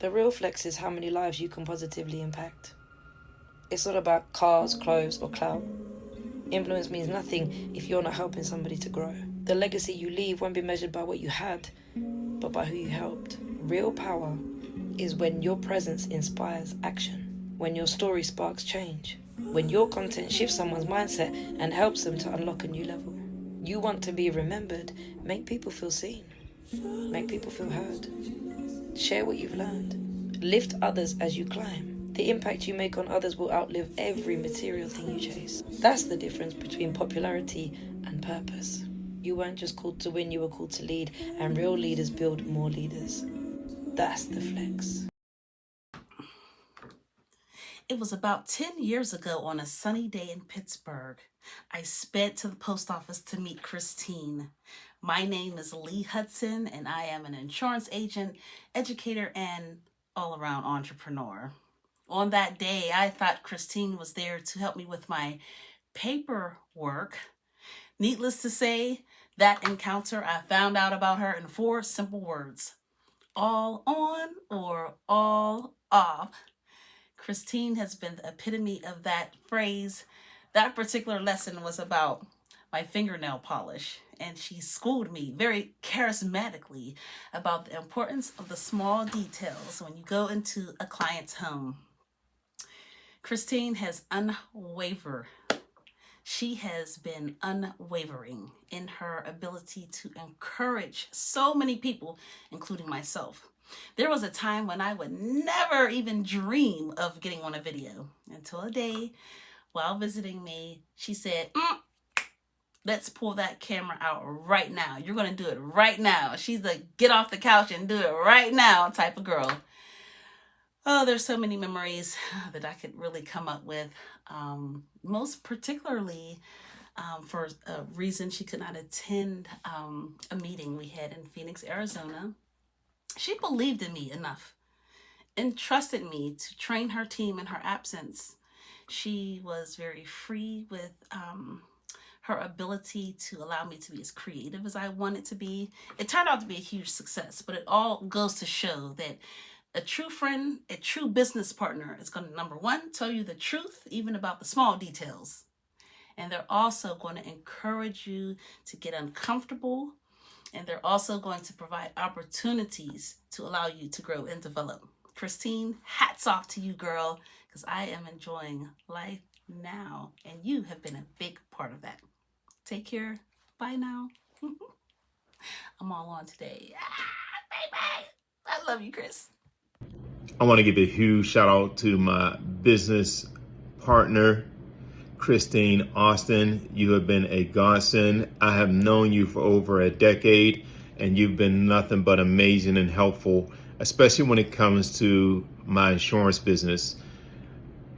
The real flex is how many lives you can positively impact. It's not about cars, clothes, or clout. Influence means nothing if you're not helping somebody to grow. The legacy you leave won't be measured by what you had, but by who you helped. Real power is when your presence inspires action, when your story sparks change, when your content shifts someone's mindset and helps them to unlock a new level. You want to be remembered, make people feel seen, make people feel heard. Share what you've learned. Lift others as you climb. The impact you make on others will outlive every material thing you chase. That's the difference between popularity and purpose. You weren't just called to win, you were called to lead, and real leaders build more leaders. That's the flex. It was about 10 years ago on a sunny day in Pittsburgh. I sped to the post office to meet Christine. My name is Lee Hudson, and I am an insurance agent, educator, and all-around entrepreneur. On that day, I thought Christine was there to help me with my paperwork. Needless to say, that encounter, I found out about her in 4 simple words: all on or all off. Christine has been the epitome of that phrase. That particular lesson was about my fingernail polish, and she schooled me very charismatically about the importance of the small details when you go into a client's home. Christine has She has been unwavering in her ability to encourage so many people, including myself. There was a time when I would never even dream of getting on a video until a day while visiting me, she said, let's pull that camera out right now. You're going to do it right now. She's the get off the couch and do it right now type of girl. Oh, there's so many memories that I could really come up with. Most particularly for a reason she could not attend a meeting we had in Phoenix, Arizona. She believed in me enough and trusted me to train her team in her absence. She was very free with her ability to allow me to be as creative as I wanted to be. It turned out to be a huge success, but it all goes to show that a true friend, a true business partner is going to, number one, tell you the truth, even about the small details. And they're also going to encourage you to get uncomfortable. And they're also going to provide opportunities to allow you to grow and develop. Christine, hats off to you, girl, because I am enjoying life now. And you have been a big part of that. Take care. Bye now. I'm all on today. Baby. I love you, Chris. I want to give a huge shout out to my business partner, Christine Austin. You have been a godsend. I have known you for over a decade, and you've been nothing but amazing and helpful, especially when it comes to my insurance business.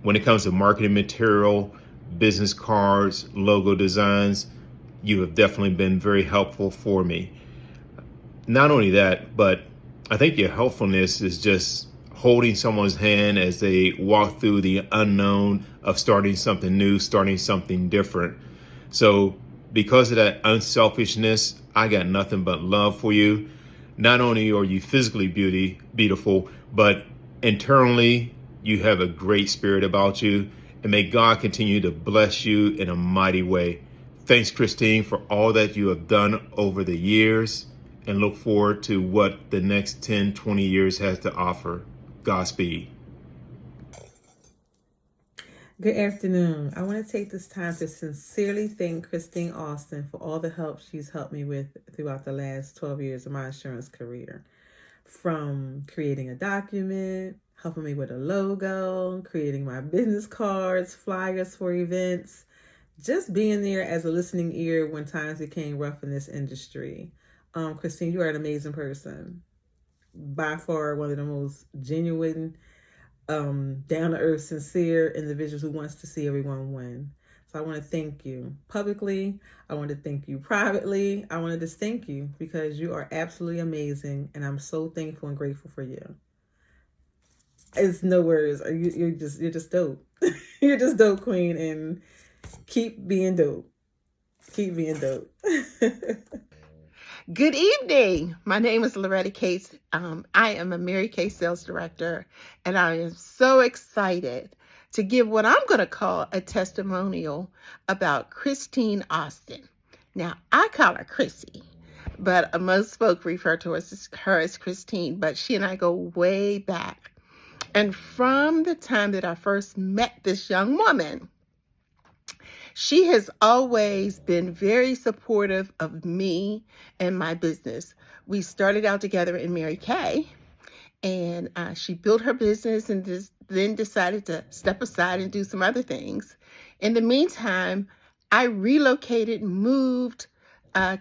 When it comes to marketing material, business cards, logo designs, you have definitely been very helpful for me. Not only that, but I think your helpfulness is just holding someone's hand as they walk through the unknown of starting something new, starting something different. So because of that unselfishness, I got nothing but love for you. Not only are you physically beautiful, but internally you have a great spirit about you. And may God continue to bless you in a mighty way. Thanks, Christine, for all that you have done over the years, and look forward to what the next 10, 20 years has to offer. Godspeed. Good afternoon. I want to take this time to sincerely thank Christine Austin for all the help she's helped me with throughout the last 12 years of my insurance career. From creating a document, helping me with a logo, creating my business cards, flyers for events, just being there as a listening ear when times became rough in this industry. Christine, you are an amazing person. By far one of the most genuine, down-to-earth, sincere individuals who wants to see everyone win. So I want to thank you publicly. I want to thank you privately. I want to just thank you because you are absolutely amazing, and I'm so thankful and grateful for you. It's no words. You're just dope. You're just dope, queen, and keep being dope. Keep being dope. Good evening. My name is Loretta Case. I am a Mary Kay sales director, and I am so excited to give what I'm going to call a testimonial about Christine Austin. Now, I call her Chrissy, but most folk refer to her as Christine, but she and I go way back. And from the time that I first met this young woman, she has always been very supportive of me and my business. We started out together in Mary Kay, and she built her business and then decided to step aside and do some other things. In the meantime, I relocated, moved,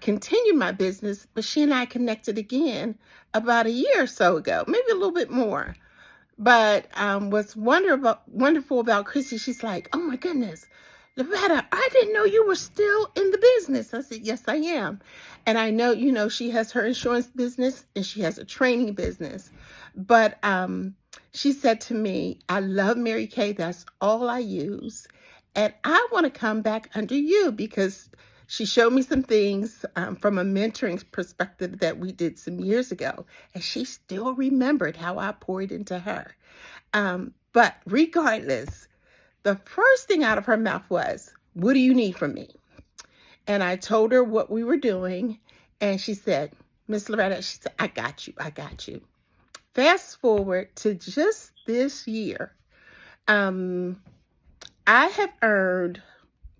continued my business, but she and I connected again about a year or so ago, maybe a little bit more. But what's wonderful about Chrissy, she's like, oh my goodness, Loretta, I didn't know you were still in the business. I said, yes, I am. And I know, she has her insurance business and she has a training business. But she said to me, I love Mary Kay. That's all I use. And I want to come back under you because she showed me some things from a mentoring perspective that we did some years ago. And she still remembered how I poured into her. But regardless, the first thing out of her mouth was, what do you need from me? And I told her what we were doing. And she said, Miss Loretta, she said, I got you. Fast forward to just this year. I have earned,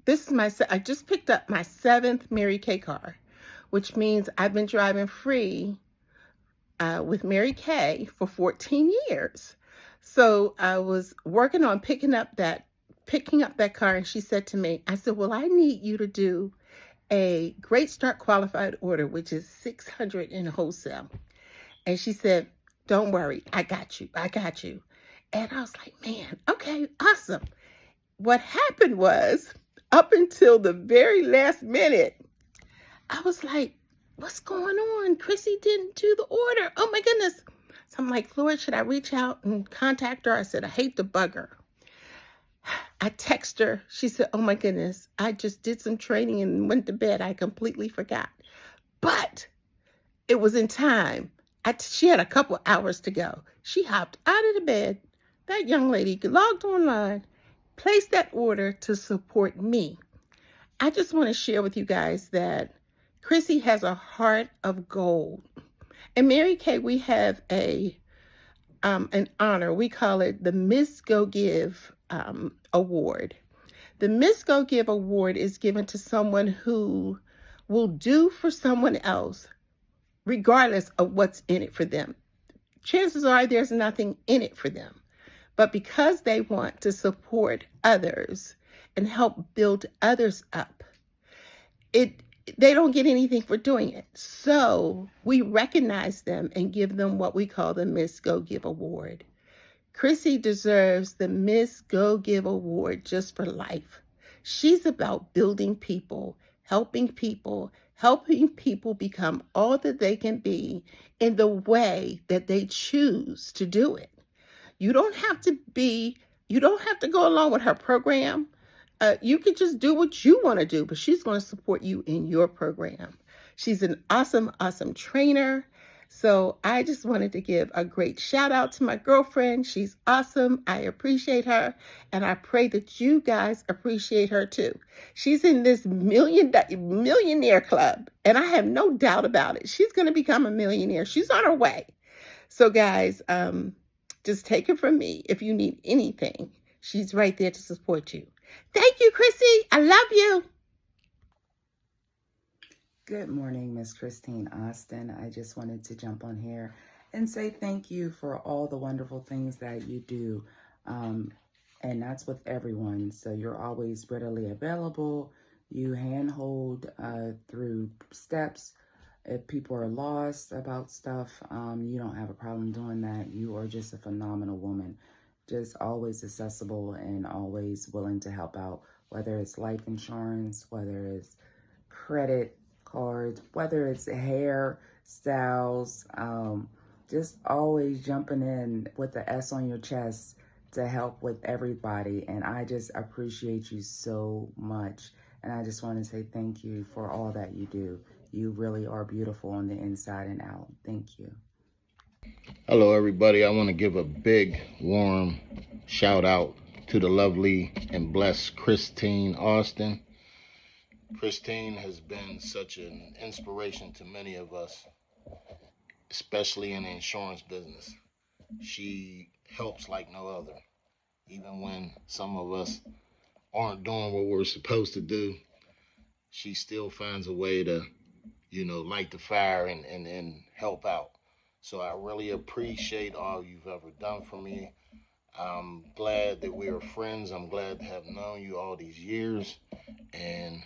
I just picked up my 7th Mary Kay car, which means I've been driving free with Mary Kay for 14 years. So I was working on picking up that car, and she said to me, I said, well, I need you to do a Great Start qualified order, which is $600 in wholesale. And she said, don't worry, I got you. And I was like, man, okay, awesome. What happened was, up until the very last minute, I was like, what's going on? Chrissy didn't do the order. Oh my goodness. So I'm like, Lord, should I reach out and contact her? I said, I hate to bug her. I text her. She said, oh my goodness, I just did some training and went to bed. I completely forgot. But it was in time. She had a couple hours to go. She hopped out of the bed. That young lady logged online, placed that order to support me. I just want to share with you guys that Chrissy has a heart of gold. In Mary Kay, we have an honor. We call it the Miss Go Give Award. The Miss Go Give Award is given to someone who will do for someone else, regardless of what's in it for them. Chances are there's nothing in it for them. But because they want to support others and help build others up, they don't get anything for doing it. So we recognize them and give them what we call the Miss Go Give Award. Chrissy deserves the Miss Go Give Award just for life. She's about building people, helping people become all that they can be in the way that they choose to do it. You don't have to go along with her program. You can just do what you want to do, but she's going to support you in your program. She's an awesome, awesome trainer. So I just wanted to give a great shout out to my girlfriend. She's awesome. I appreciate her. And I pray that you guys appreciate her too. She's in this millionaire club. And I have no doubt about it. She's going to become a millionaire. She's on her way. So guys, just take it from me. If you need anything, she's right there to support you. Thank you, Chrissy. I love you. Good morning, Miss Christine Austin. I just wanted to jump on here and say thank you for all the wonderful things that you do. And that's with everyone. So you're always readily available. You handhold through steps. If people are lost about stuff, you don't have a problem doing that. You are just a phenomenal woman. Just always accessible and always willing to help out, whether it's life insurance, whether it's credit cards, whether it's hair styles, just always jumping in with the S on your chest to help with everybody. And I just appreciate you so much. And I just want to say thank you for all that you do. You really are beautiful on the inside and out. Thank you. Hello, everybody. I want to give a big, warm shout out to the lovely and blessed Christine Austin. Christine has been such an inspiration to many of us, especially in the insurance business. She helps like no other. Even when some of us aren't doing what we're supposed to do, she still finds a way to, light the fire and help out. So I really appreciate all you've ever done for me. I'm glad that we are friends. I'm glad to have known you all these years. And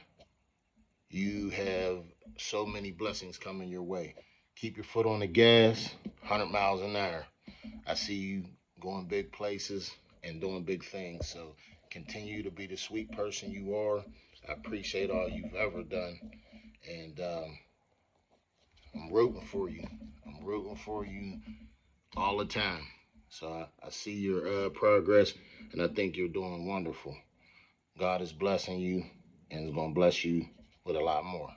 you have so many blessings coming your way. Keep your foot on the gas, 100 miles an hour. I see you going big places and doing big things. So continue to be the sweet person you are. I appreciate all you've ever done. And I'm rooting for you. I'm rooting for you all the time. So I see your progress, and I think you're doing wonderful. God is blessing you, and is going to bless you with a lot more.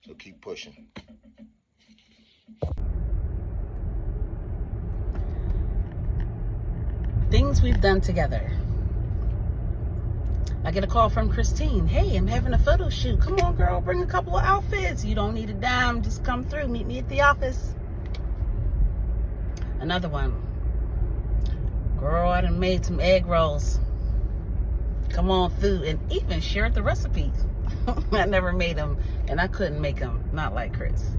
So keep pushing. Things we've done together. I get a call from Christine. Hey, I'm having a photo shoot. Come on, girl, bring a couple of outfits. You don't need a dime. Just come through. Meet me at the office. Another one. Girl, I done made some egg rolls. Come on through. And even shared the recipe. I never made them, and I couldn't make them. Not like Chris.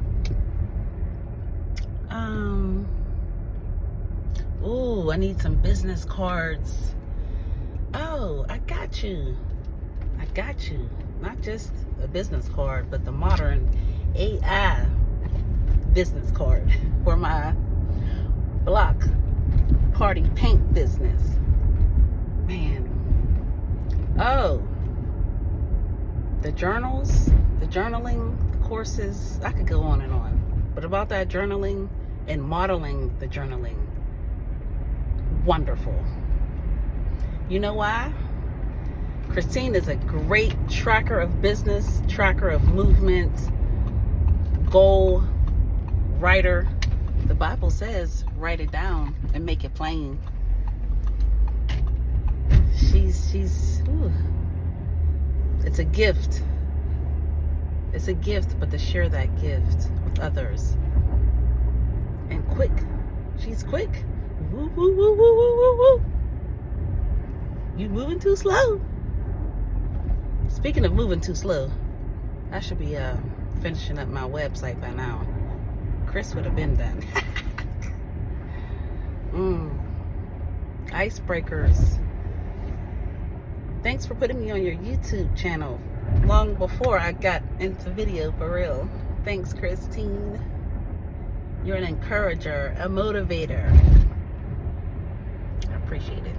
Ooh, I need some business cards. Oh, I got you. I got you. Not just a business card, but the modern AI business card for my block party paint business. Man. Oh. The journals, the journaling, the courses, I could go on and on. But about that journaling and modeling the journaling, wonderful. You know why? Christine is a great tracker of business, tracker of movement, goal writer. The Bible says, write it down and make it plain. Ooh. It's a gift. It's a gift, but to share that gift with others. And quick. She's quick. Woo, woo, woo, woo, woo, woo, woo. You moving too slow. Speaking of moving too slow, I should be finishing up my website by now. Chris would have been done. Icebreakers. Thanks for putting me on your YouTube channel long before I got into video for real. Thanks, Christine. You're an encourager, a motivator. I appreciate it.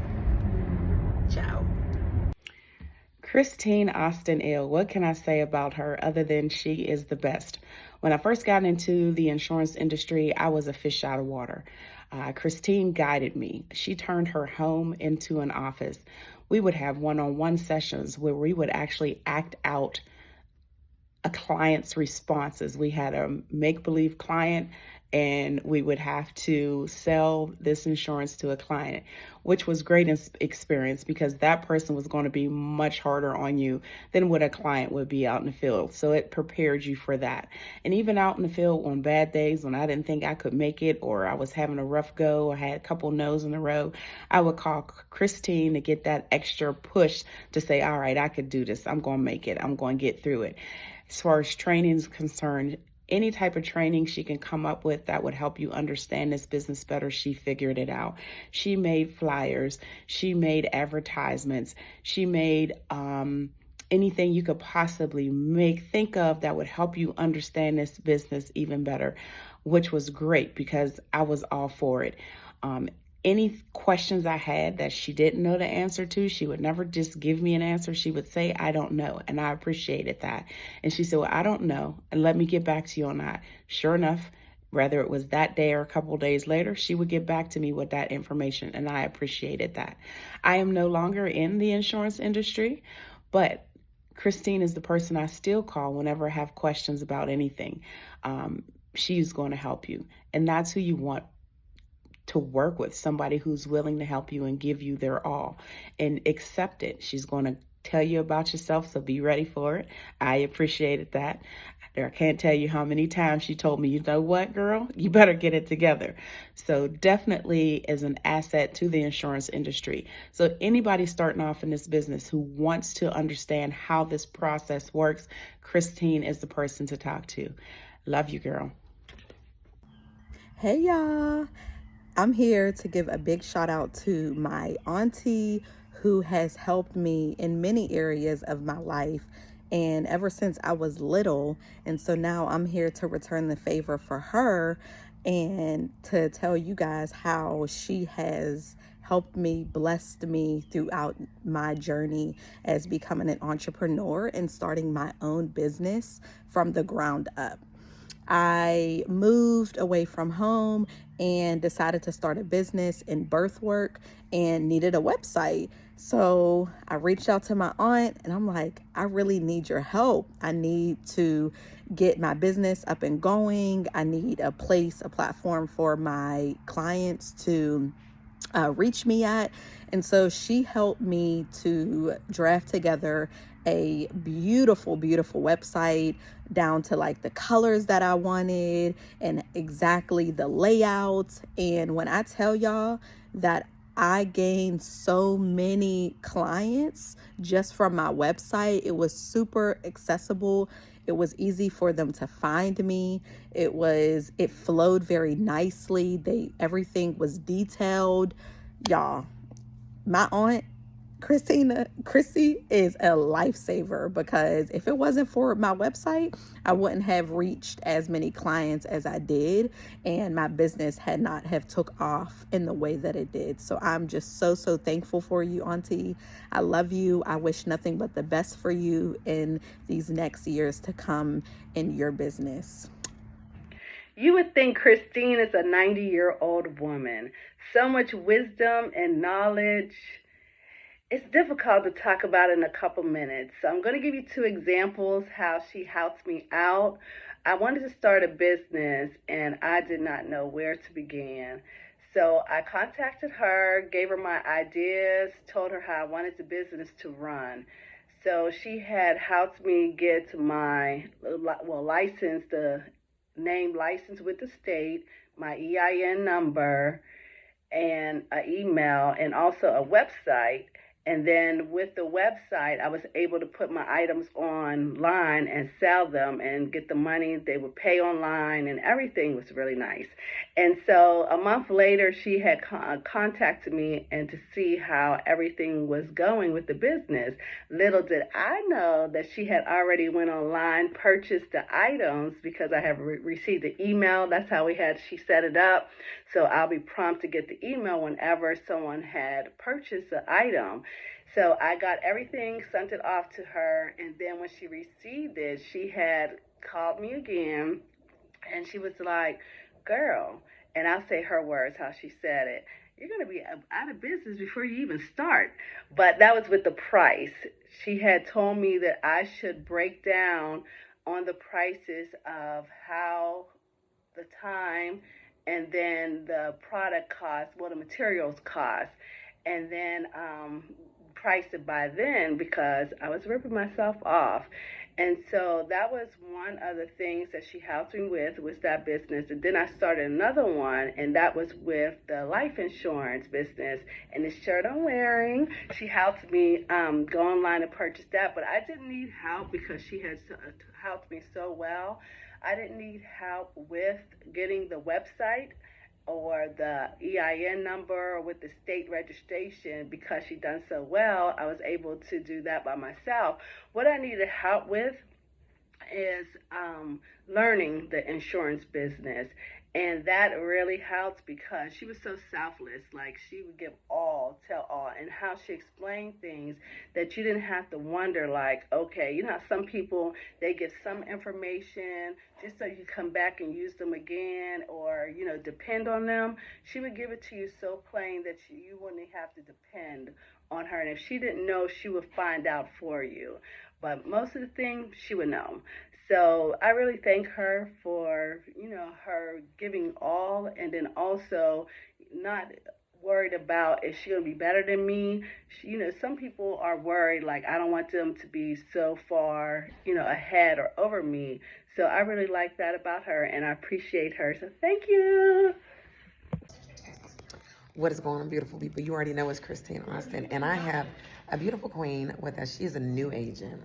Ciao. Christine Austin L. What can I say about her other than she is the best? When I first got into the insurance industry, I was a fish out of water. Christine guided me. She turned her home into an office. We would have one-on-one sessions where we would actually act out a client's responses. We had a make-believe client, and we would have to sell this insurance to a client, which was great experience because that person was going to be much harder on you than what a client would be out in the field. So it prepared you for that. And even out in the field on bad days when I didn't think I could make it, or I was having a rough go, or had a couple no's in a row, I would call Christine to get that extra push to say, all right, I could do this. I'm going to make it. I'm going to get through it. As far as training is concerned, any type of training she can come up with that would help you understand this business better, she figured it out. She made flyers. She made advertisements. She made anything you could possibly think of that would help you understand this business even better, which was great because I was all for it. Any questions I had that she didn't know the answer to, she would never just give me an answer. She would say, I don't know. And I appreciated that. And she said, well, I don't know. And let me get back to you on that. Sure enough, whether it was that day or a couple of days later, she would get back to me with that information. And I appreciated that. I am no longer in the insurance industry, but Christine is the person I still call whenever I have questions about anything. She's going to help you. And that's who you want to work with, somebody who's willing to help you and give you their all and accept it. She's going to tell you about yourself, so be ready for it. I appreciated that. I can't tell you how many times she told me, you know what, girl, you better get it together. So definitely is an asset to the insurance industry. So anybody starting off in this business who wants to understand how this process works, Christine is the person to talk to. Love you, girl. Hey y'all, I'm here to give a big shout out to my auntie who has helped me in many areas of my life and ever since I was little. And so now I'm here to return the favor for her and to tell you guys how she has helped me, blessed me throughout my journey as becoming an entrepreneur and starting my own business from the ground up. I moved away from home and decided to start a business in birth work and needed a website. So I reached out to my aunt and I'm like, I really need your help. I need to get my business up and going. I need a place, a platform for my clients to reach me at. And so she helped me to draft together a beautiful website down to like the colors that I wanted and exactly the layouts. And when I tell y'all that I gained so many clients just from my website, it was super accessible. It was easy for them to find me. It flowed very nicely. Everything was detailed. Y'all, my aunt Chrissy is a lifesaver, because if it wasn't for my website, I wouldn't have reached as many clients as I did, and my business had not have took off in the way that it did. So I'm just so thankful for you, auntie. I love you. I wish nothing but the best for you in these next years to come in your business. You would think Christine is a 90-year-old woman. So much wisdom and knowledge. It's difficult to talk about in a couple minutes. So I'm going to give you 2 examples how she helped me out. I wanted to start a business and I did not know where to begin. So I contacted her, gave her my ideas, told her how I wanted the business to run. So she had helped me get my license, the name license with the state, my EIN number, and an email, and also a website. And then with the website, I was able to put my items online and sell them and get the money. They would pay online and everything was really nice. And so a month later, she had contacted me and to see how everything was going with the business. Little did I know that she had already went online, purchased the items, because I have received the email. That's how she set it up. So I'll be prompt to get the email whenever someone had purchased the item. So I got everything, sent it off to her, and then when she received it, she had called me again, and she was like, girl, and I'll say her words, how she said it, you're going to be out of business before you even start. But that was with the price. She had told me that I should break down on the prices of how the time and then the product cost, the materials cost, and then price it by then, because I was ripping myself off. And so that was one of the things that she helped me with, was that business. And then I started another one, and that was with the life insurance business. And the shirt I'm wearing, she helped me go online and purchase that. But I didn't need help because she has helped me so well. I didn't need help with getting the website or the EIN number or with the state registration, because she done so well. I was able to do that by myself. What I needed help with is learning the insurance business. And that really helped because she was so selfless. Like, she would give all, tell all, and how she explained things that you didn't have to wonder, like, okay, you know how some people, they give some information just so you come back and use them again, or, you know, depend on them. She would give it to you so plain that you wouldn't have to depend on her. And if she didn't know, she would find out for you. but most of the things she would know. So I really thank her for, her giving all, and then also not worried about is she gonna be better than me. Some people are worried, like I don't want them to be so far, ahead or over me. So I really like that about her, and I appreciate her. So thank you. What is going on, beautiful people? You already know it's Christine Austin, and I have a beautiful queen with us. She is a new agent,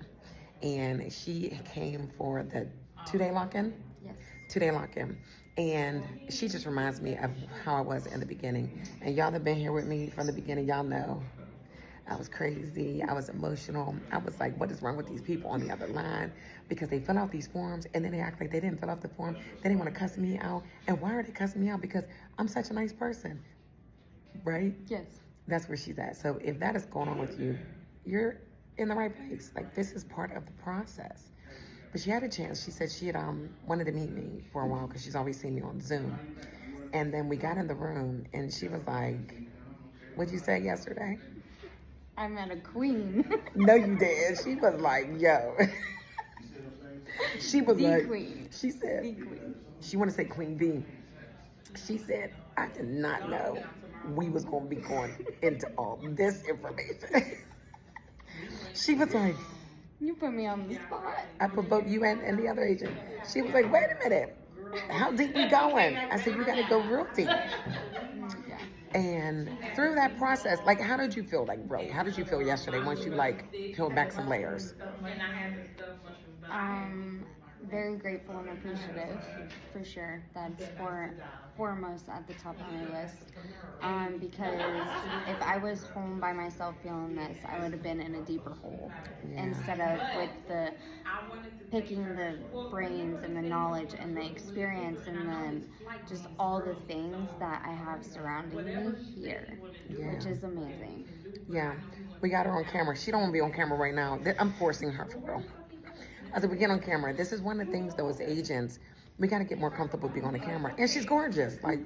and she came for the 2-day lock-in. Yes. 2-day lock-in. And she just reminds me of how I was in the beginning. And y'all that have been here with me from the beginning, y'all know I was crazy. I was emotional. I was like, what is wrong with these people on the other line? Because they fill out these forms and then they act like they didn't fill out the form. Then they want to cuss me out. And why are they cussing me out? Because I'm such a nice person. Right? Yes. That's where she's at. So if that is going on with you, you're in the right place. Like, this is part of the process. But she had a chance. She said she had wanted to meet me for a while because she's always seen me on Zoom. And then we got in the room and she was like, what'd you say yesterday? I met a queen. No, you did. She was like, yo. She was the like, queen. She said, the queen. She want to say Queen Bee. She said, I did not know we was going to be going into all this information. She was like, you put me on the spot. I put both you and the other agent. She was like, wait a minute. How deep we going? I said, you got to go real deep. And through that process, like, how did you feel? Like, really, how did you feel yesterday once you, like, peeled back some layers? Very grateful and appreciative, for sure. That's foremost at the top of my list. Because if I was home by myself feeling this, I would have been in a deeper hole. Yeah. Instead of with the picking the brains and the knowledge and the experience and then just all the things that I have surrounding me here, which is amazing. Yeah, we got her on camera. She don't want to be on camera right now. I'm forcing her for real. I said, we get on camera. This is one of the things, though, as agents, we got to get more comfortable being on the camera. And she's gorgeous. Like,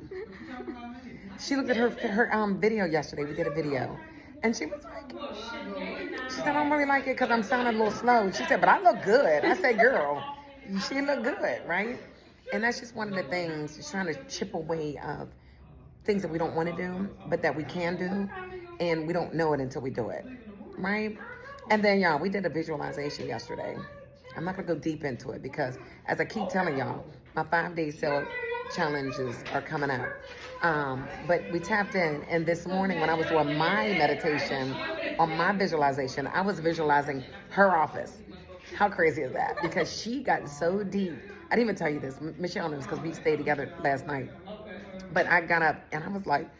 she looked at her video yesterday. We did a video. And she was like, she said, I don't really like it because I'm sounding a little slow. She said, but I look good. I said, girl, she look good, right? And that's just one of the things, just trying to chip away of things that we don't want to do, but that we can do. And we don't know it until we do it, right? And then, y'all, we did a visualization yesterday. I'm not going to go deep into it because, as I keep telling y'all, my 5-day sale challenges are coming up. But we tapped in, and this morning when I was doing my meditation on my visualization, I was visualizing her office. How crazy is that? Because she got so deep. I didn't even tell you this. Michelle knows because we stayed together last night. But I got up, and I was like,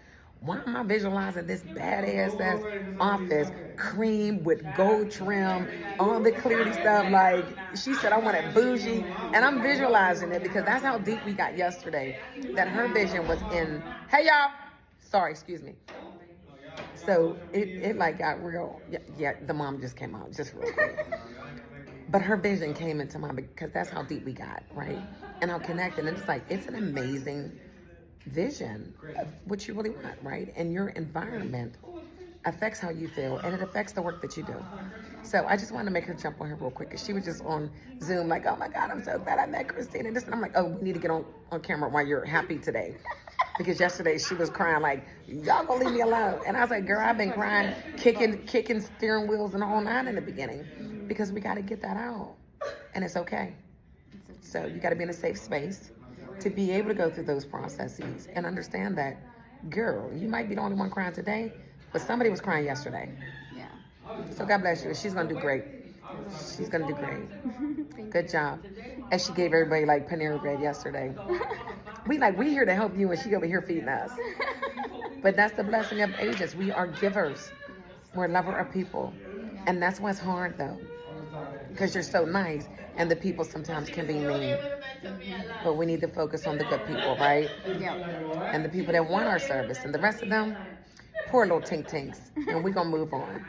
why am I visualizing this badass ass office, cream with gold trim, all the clarity stuff? Like, she said, I want it bougie. And I'm visualizing it because that's how deep we got yesterday. That her vision was in, hey y'all. Sorry, excuse me. So it like got real. Yeah, the mom just came out just real quick. But her vision came into mind because that's how deep we got, right? And how connected. And it's like, it's an amazing vision of what you really want, right? And your environment affects how you feel, and it affects the work that you do. So I just wanted to make her jump on here real quick, because she was just on Zoom like, oh my God, I'm so glad I met Christine. And I'm like, oh, we need to get on camera while you're happy today. Because yesterday she was crying like, y'all gonna leave me alone. And I was like, girl, I've been crying, kicking steering wheels and the whole nine in the beginning, because we got to get that out. And it's okay. So you got to be in a safe space to be able to go through those processes and understand that, girl, you might be the only one crying today, but somebody was crying yesterday. Yeah. So God bless you. She's going to do great. She's going to do great. Good job. And she gave everybody like Panera Bread yesterday. We here to help you, and she over here feeding us. But that's the blessing of agents. We are givers. We're a lover of people. And that's what's hard, though, because you're so nice, and the people sometimes can be mean. But we need to focus on the good people, right? Yeah. And the people that want our service, and the rest of them, poor little tink tinks. And we're going to move on.